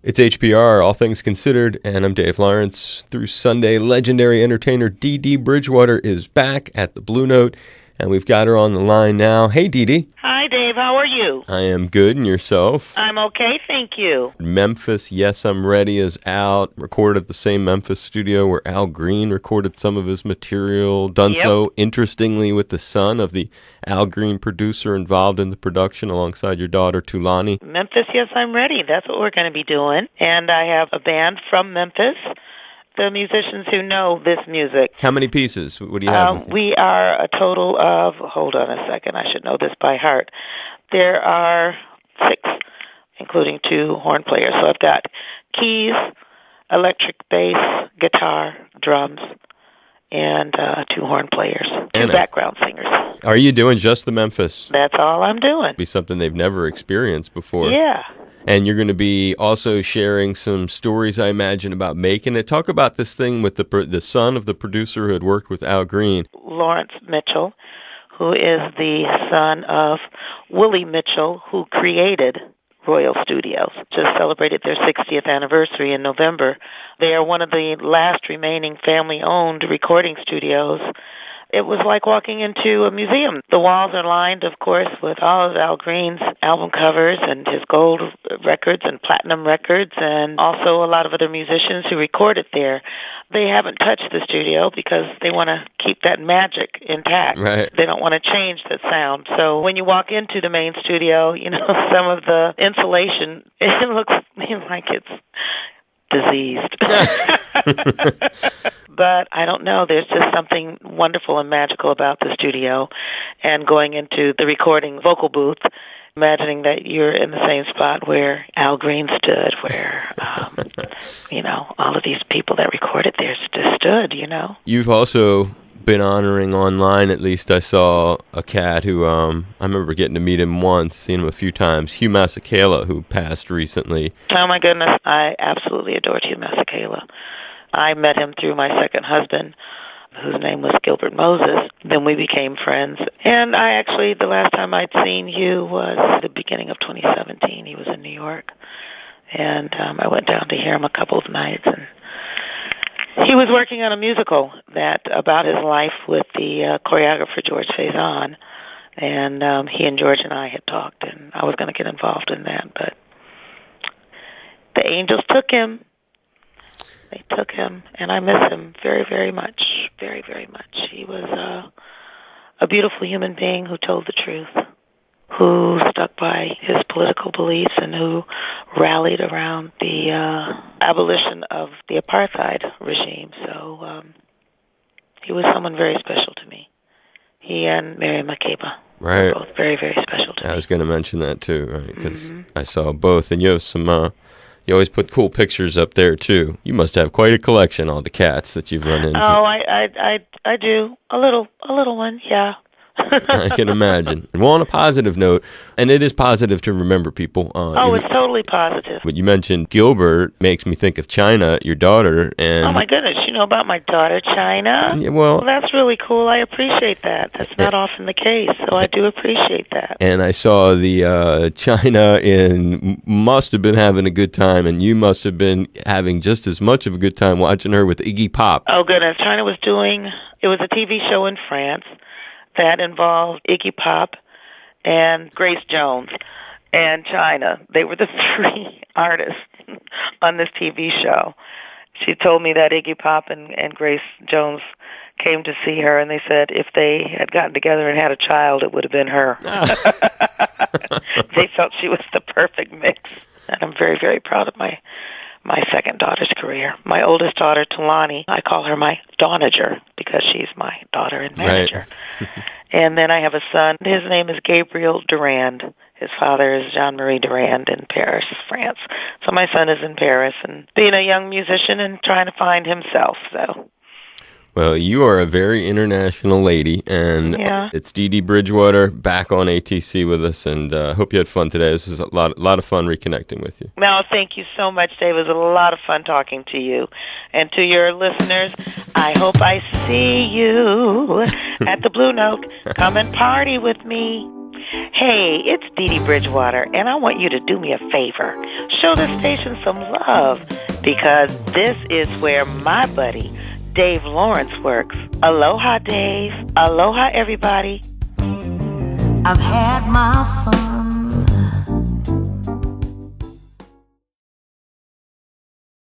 It's HPR, All Things Considered, and I'm Dave Lawrence. Through Sunday, legendary entertainer Dee Dee Bridgewater is back at the Blue Note, and we've got her on the line now. Hey, Dee Dee. Hi, Dave. How are you? I am good, and yourself? I'm okay, thank you. Memphis, Yes, I'm Ready is out, recorded at the same Memphis studio where Al Green recorded some of his material, done so, interestingly, with the son of the Al Green producer involved in the production alongside your daughter, Tulani. Memphis, Yes, I'm Ready. That's what we're going to be doing. And I have a band from Memphis, the musicians who know this music. How many pieces? What do you have with you? We are a total of, hold on a second, I should know this by heart. There are 6, including 2 horn players. So I've got keys, electric bass, guitar, drums, and 2 horn players, 2 background singers. Are you doing just the Memphis? That's all I'm doing. Be something they've never experienced before. Yeah. And you're going to be also sharing some stories, I imagine, about making it. Talk about this thing with the son of the producer who had worked with Al Green. Lawrence Mitchell, who is the son of Willie Mitchell, who created Royal Studios. Just celebrated their 60th anniversary in November. They are one of the last remaining family-owned recording studios. It was like walking into a museum. The walls are lined, of course, with all of Al Green's album covers and his gold records and platinum records, and also a lot of other musicians who recorded there. They haven't touched the studio because they want to keep that magic intact. Right. They don't want to change that sound. So when you walk into the main studio, you know, some of the insulation, it looks like it's diseased. But I don't know. There's just something wonderful and magical about the studio and going into the recording vocal booth, imagining that you're in the same spot where Al Green stood, where, you know, all of these people that recorded there just stood, you know. You've also been honoring online, at least I saw a cat who, I remember getting to meet him once, seen him a few times, Hugh Masekela, who passed recently. Oh, my goodness. I absolutely adored Hugh Masekela. I met him through my second husband, whose name was Gilbert Moses. Then we became friends. And I actually, the last time I'd seen Hugh was the beginning of 2017. He was in New York. And I went down to hear him a couple of nights. And he was working on a musical about his life with the choreographer George Faison. And he and George and I had talked, and I was going to get involved in that. But the angels took him. They took him, and I miss him very, very much, very, very much. He was a beautiful human being who told the truth, who stuck by his political beliefs, and who rallied around the abolition of the apartheid regime. So he was someone very special to me. He and Mary Makeba were both very, very special to me. I was going to mention that, too, right, because I saw both, and you have some... You always put cool pictures up there, too. You must have quite a collection, all the cats that you've run into. Oh, I do. A little one, yeah. I can imagine. Well, on a positive note, and it is positive to remember people. It's totally positive. But you mentioned Gilbert makes me think of China, your daughter. And oh, my goodness. You know about my daughter, China? Yeah, well, that's really cool. I appreciate that. That's not often the case, so I do appreciate that. And I saw the China must have been having a good time, and you must have been having just as much of a good time watching her with Iggy Pop. Oh, goodness. China was it was a TV show in France that involved Iggy Pop and Grace Jones and China. They were the 3 artists on this TV show. She told me that Iggy Pop and Grace Jones came to see her, and they said if they had gotten together and had a child, it would have been her. They felt she was the perfect mix. And I'm very, very proud of my second daughter's career. My oldest daughter, Tulani, I call her my Dawnager because she's my daughter and manager. Right. And then I have a son. His name is Gabriel Durand. His father is Jean-Marie Durand in Paris, France. So my son is in Paris and being a young musician and trying to find himself. So. Well, you are a very international lady, and It's Dee Dee Bridgewater back on ATC with us, and hope you had fun today. This is a lot of fun reconnecting with you. No, thank you so much, Dave. It was a lot of fun talking to you. And to your listeners, I hope I see you at the Blue Note. Come and party with me. Hey, it's Dee Dee Bridgewater, and I want you to do me a favor. Show this station some love, because this is where my buddy, Dave Lawrence, works. Aloha, Dave. Aloha, everybody. I've had my fun.